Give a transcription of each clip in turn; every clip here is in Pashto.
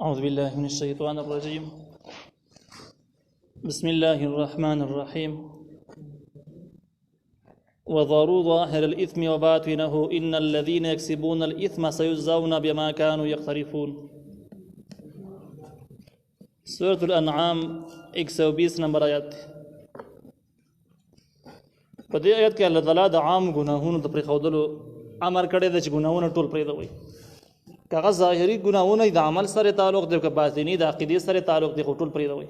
أعوذ بالله من الشيطان الرجيم. بسم الله الرحمن الرحيم. وذروا ظاهر الإثم وباطنه إن الذين يكسبون الإثم سيجزون بما كانوا يقترفون. سورة الأنعام 120 نمبر آیات. په دې آیت کې الله تعالی د عام ګناهونو د پرېښودلو امر کړی دی چې ګناهونه ټول پرېږدوئ. که هغه ظاهري ګناهونه د عمل سره تعلق دی که باطني د عقیدې سره تعلق دی خو ټول پرېږدوئ.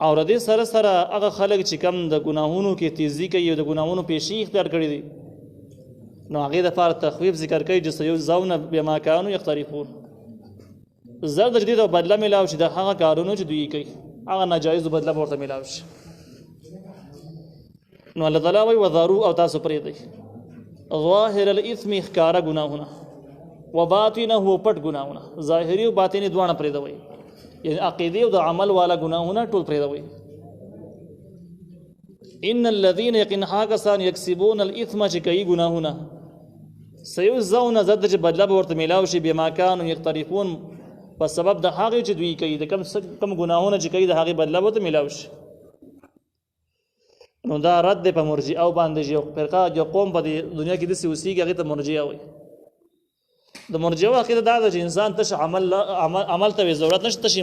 او د دې سره سره هغه خلک چې کم د ګناهونو کې تیزي کوي او د ګناهونو پیشي اختیار کړي دي نو هغې دپاره تخویف ذکر کوي چې سیجزون بما کانوا یقترفون. زر د جدید او بدله میلاو شي د هغه کارونو چې دوی کوي هغه ناجایزو بدله به ورته میلاو شي. نو الله تعالی وایي وذروا او تاسو پرېږدئ ظاهر الاثم ښکاره ګناهونه وباطنه پټ ګناهونه ظاهري او باطني دواړه پرېږدوئ یعنی عقیدې او د عمل والا ګناهونه ټول پرېږدوئ. ان الذين یقینا هغه کسان یکسبون الاثم چې کوي ګناهونه سیجزون زد چې بدله به ورته میلاو شي بما کانوا یقترفون په سبب د هغې چې دوی کوي د کم ګناهونه چې کوي د هغې بدله به ورته میلاو شي. نو دا رد دی په مرجئه باندې چې یو فرقه یو قوم په دې دنیا کې داسې اوسېږي هغې ته مرجئه وایي. د مرجئه عقیده دا ده چې انسان تش عمل ته ضرورت نشته، تش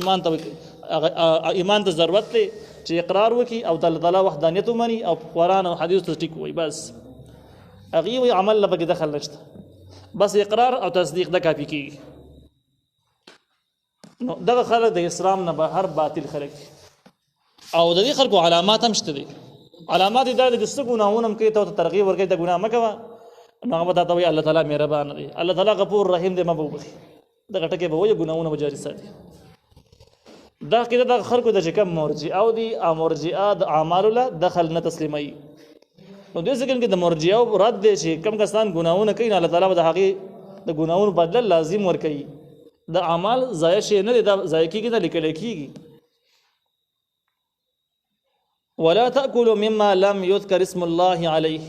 ایمان ته ضرورت دی چې اقرار وکړي او د الله تعالی وحدانیت ومني او قرآن او حدیث ته ټیک ووایي. بس هغې وایي عمل نه پکې دخل نشته، بس اقرار او تصدیق دا کافي کېږي. نو دغه خلک د اسلام نه بهر باطل خلک دي او د دې خلکو علامات هم شته دي. علامات دا دي چې څه ګناهونه هم کوي ته ترغیب ورکوي ته ګناه مه کوه نو هغه به تا ته وایي الله تعالی مهربان دی، الله تعالی غفور رحیم دی، ما به وبخي. دغه ټکې به وایي ګناهونه به جاري ساتي. دا عقیده دغه خلکو ده چې کوم مرجئه دي او مرجئه د اعمالو له دخل نه تسلیموي. نو دې ځکه کې د مرجئه رد دی چې کوم کسان ګناهونه کوي نو الله تعالی به د هغې د ګناهونو بدله لازم ورکوي. د اعمال ضایع شی نه دی، دا ضایع کېږي نه لیکلی کېږي. ولا تأكلوا مما لم يذكر اسم الله عليه.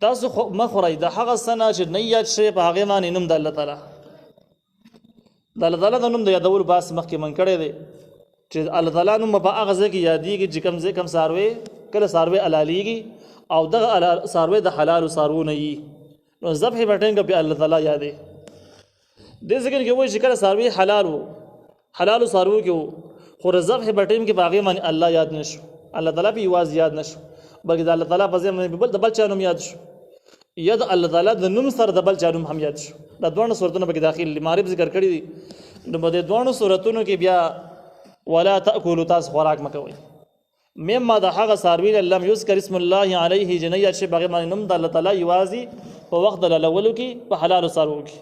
تاسو مخورئ د هغه څه نه چې نه یاد شوی په هغې باندې نوم د الله تعالی. د الله تعالی د نوم د یادولو بحث مخکې من کړی دی چې الله تعالی نوم په هغه ځای کې یادېږي چې کوم ځای کوم څاروی کله څاروی حلالېږي او دغه څاروی د حلالو څاروو نه وي نو ذبح به ټینګه پې الله تعالی یادې. دې ځکه کې وایي چې کله څاروي حلالو څاروو کې وو خو د ذبح په ټیم کې په هغې باندې الله یاد نه شو، الله تعالی په یوازې یاد نه شو بلکې د الله تعالی په ځای باندې د بل چا نوم یاد شو یا د الله تعالی د نوم سره د بل چا نوم هم یاد شو. دا دواړه صورتونه پکې داخل دي، معارف ذکر کړي دي. نو په دې دواړو صورتونو کې بیا ولا تأکلوا تاسو خوراک مه کوئ مما د هغه څاروي لم یذکر اسم الله علیه چې نه یاد شي په هغې باندې نوم د الله تعالی یوازې په وخت د حلالولو کې په حلالو څاروو کې.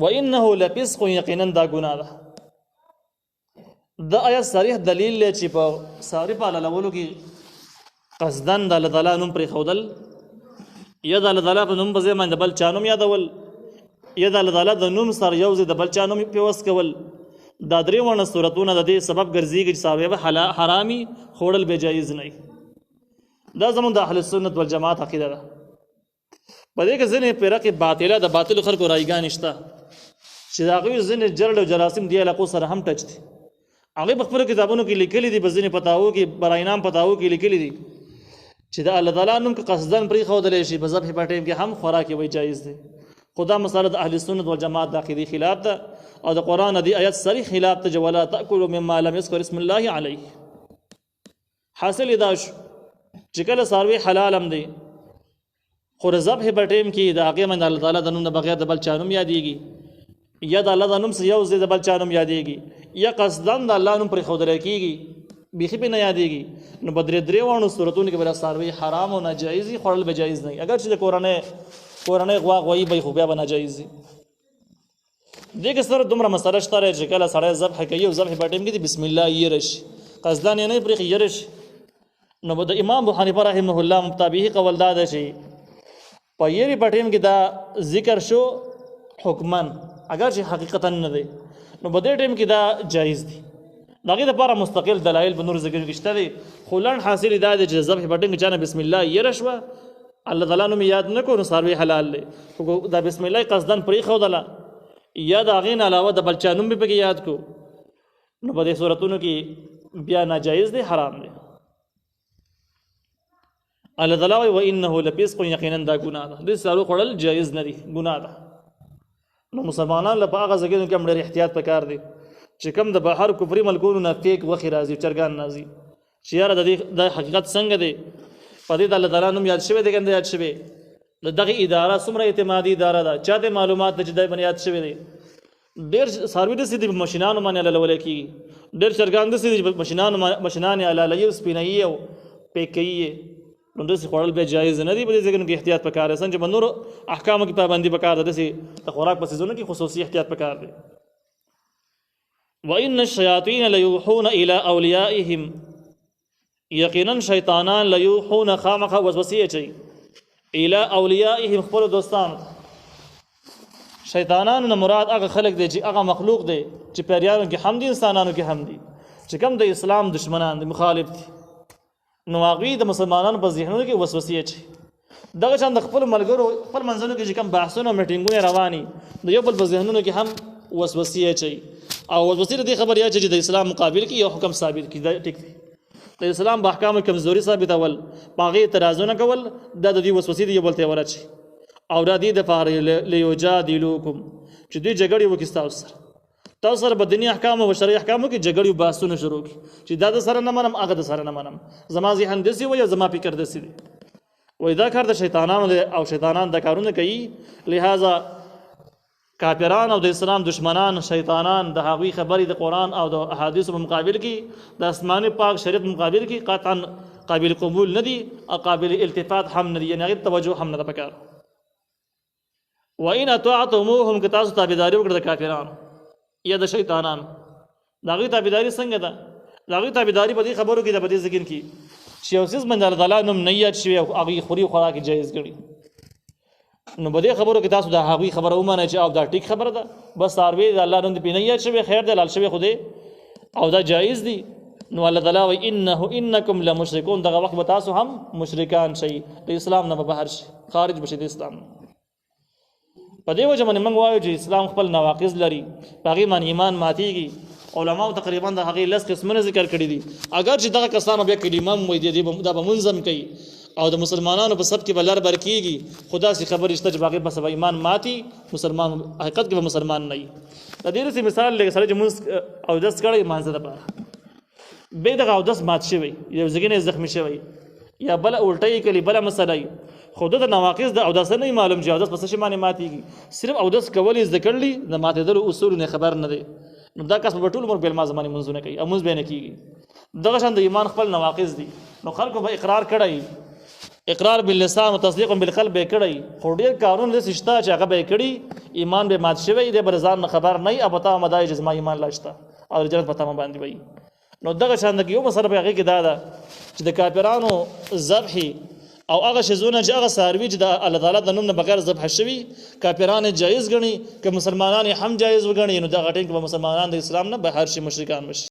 وانه لفسق یقینا دا ګناه ده. دا آیت صریح دلیل دی چې په څاروي په حلالولو کې قصدن د الله تعالی نوم پرېښودل یا د الله تعالی په نوم په ځای باندې د بل چا نوم یادول یا د الله تعالی د نوم سره یو ځای د بل چا نوم پیوست کول، دا درې واړه صورتونه د دې سبب ګرځېږي چې څاروي به حرامي خوړل بې جایز نه وي. دا زموږ د اهل سنت والجماعت عقیده ده. په دې کې ځینې فرقې باطله د باطلو خلکو رایګانې شته چې د هغوی ځینې جرړ او جراثیم دې علاقو سره هم ټچ دي. هغوی په خپلو کتابونو کې لیکلي دي، په ځینې فتاوو کې براینام فتاوو کې لیکلي دي چې د الله تعالی نوم که قصدن پرېښودلی شي په ذبح په ټیم کې هم خوراک یې وایي جایز دی. خو دا مسله د اهل سنت والجماعت د عقیدې خلاف ده او د قرآن د آیت صریح خلاف ده چې ولا تأکلوا مما لم یذکر اسم الله علیه. حاصل دا شو چې کله څاروي حلال هم دی خو د ذبح په ټیم کې د هغې باندې الله تعالی د نوم نه بغیر د بل چا نوم یادېږي یا د الله د نوم سره یو ځای د بل چا نوم یادېږي یا قصدن د الله نوم پرېښودلی کېږي بیخي پې نه یادېږي نو په درې واړو صورتونو کې به دا څاروي حرام او ناجایز وي، خوړل به جایز نه وي. اگر چې د کورنۍ غوا غوایي به خو بیا به ناجایز وي. دې کې سره دومره مسله شته چې کله سړی ذبح کوي او ذبح په ټیم کې بسم الله یېره شي قصدن یې نه پرېښي یېره شي نو د امام ابو حنیفه رحمه الله مطابقي قول دا ده چې په یېرې په ټیم کې دا ذکر شو حکمن اگر چې حقیقتا نه دی نو په دې ټیم کې دا جایز دی. د هغې دپاره مستقل دلایل په نور ذکر کې شته دی خو لنډ حاصل دا دی چې ذبح په ټیم کې چا نه بسم الله یېره شوه الله تعالی نوم یاد نه کو نو ساروی حلال دی خو دا بسم الله قصدن پرې خو دلا یا دا غین علاوه د بل چا نوم به پکې یاد کو نو په دې صورتونو کې بیا ناجایز دی حرام دی الله تعالی و انه لفسق یقینا دا ګناه ده د سارو خړل جایز نه دی ګناه ده نو مسلمانان له هغه ځای کې ډېر احتیاط پکار دی چې کوم د بهر کفري ملکونو نه فیک وخی راځي چرګان نازي چې یاره د حقیقت څنګه دی په دې د الله تعالی نوم یاد شوی دی کنده یاد شوی دغه اداره څومره اعتمادي اداره ده چا ته معلومات چې د بنیاد شوی دی ډېر سروي د سیدي ماشینانو باندې لاله کی ډېر چرګان د سیدي ماشینان لاله سپینایي او پېکي نو د خوړل به جایز نه دی په دې ځای کې احتیاط پکار دی چې بنور احکام کې پابندي پکار ده د خوراک په سيزونو کې خصوصي احتیاط پکار دی وان الشياطين ليوحون الى اوليائهم یقینا شیطانان ليوحون خامخ وسوسه چي الى اوليائهم خپل دوستان شیطانانو نه مراد هغه خلق دی چې هغه مخلوق دی چې پیریانو کې هم دي انسانانو کې هم دي چې کوم د اسلام دشمنان دي مخالف دي نو هغوی د مسلمانانو په ذهنونو کې وسوسې اچوي دغه شان د خپل ملګرو خپل منځونو کې چې کوم بحثونه میټینګونه رواني د یو بل په ذهنونو کې هم وسوسې اچوي او وسوسې دې خبر یا چې د اسلام مقابل کې یو حکم ثابت کړي ټیک دی د اسلام په احکامو کمزوري ثابتول باغې اعتراضونه کول دا د دې وسوسې دی یو بل ته ورچي او دا دې د فار لیوجادلوکم چې دوی جګړې وکړي تاسو سره په دنیا احکام او شرعي احکامو کې جګړې او بحثونه شروع کړي چې دا د سره نه منم هغه د سره نه منم زما ذهن دسي وي زما فکر دسي دی وای دا کار د شیطانانو او شیطانان د کارونه کوي لہذا کافران او د اسلام دشمنان شیطانان د هغوی خبرې د قرآن او د احادیثو په مقابل کې د آسماني پاک شریعت مقابل کې قطعا قابل قبول نه دي او قابل التفات هم نه دي یعنی هغې توجه هم نه ده پکار وان اطعتموهم که تاسو تابعداري وکړه د کافرانو یا د شیطانانو د هغوی تابعداري څنګه ده د هغوی تابعداري په دې خبرو کې ده په دې ذکر کې چې یو څیز باندې الله تعالی نوم نه یاد شوی او هغوی خوري خوراک جایز ګڼي نو په دې خبرو کې تاسو د هغوی خبره ومنئ چې او دا ټیک خبره ده بس څاروي د الله نوم دې پې نه یاد شوی خیر دی لال شوی خو دی او دا جایز دی نو الله تعالی وایي انکم لمشرکون دغه وخت به تاسو هم مشرکان شئ د اسلام نه به بهر شئ خارج بشئ د اسلام په دې وجه باندې موږ وایو چې اسلام خپل نواقض لري په هغې باندې ایمان ماتېږي علماو تقریبا د هغې 10 قسمونه ذکر کړي دي اگر چې دغه کسانو بیا کلمه هم وایي دا به منظم کوي او د مسلمانانو په سب کې به لر بر کېږي خدا سي خبر شته چې باقي بس ایمان ماتي مسلمان حقیقت کې به مسلمان نه وي د دې رسي مثال لکه سره چې موږ او دس کړی مانځه ده به دغه او دس مات شوی یو ځګنې زخمی شوی یا بل الټی کلی بل مسله خود د نواقض د او دس نه معلوم چې او دس پس شي باندې ماتيږي صرف او دس کول ز ذکرلی د ماتېدل اصول نه خبر نه دی نو دا کس په ټول عمر بل ما زمانه منځونه کوي اموز به نه کیږي دغه شان د ایمان خپل نواقض دي نو خلکو به اقرار کړی اقرار باللسان او تصدیق بالقلب به کړی خو ډیر کارون لس شته چې هغه به کړی ایمان به مات شوی دی برزان خبر نه ابتا مدای جسمه ایمان لاشته او رجالت پتا ما باندې وای نو دغه شان د یو مسله به هغه کې دا ده چې د کافرانو ذبح او هغه شزونه چې هغه ساروي چې د الله تعالی د نوم نه بغیر ذبح شوی کافرانو جایز غني که مسلمانان هم جایز وګڼي نو دا غټین کې مسلمانان د اسلام نه بهر شي مشرکان مشي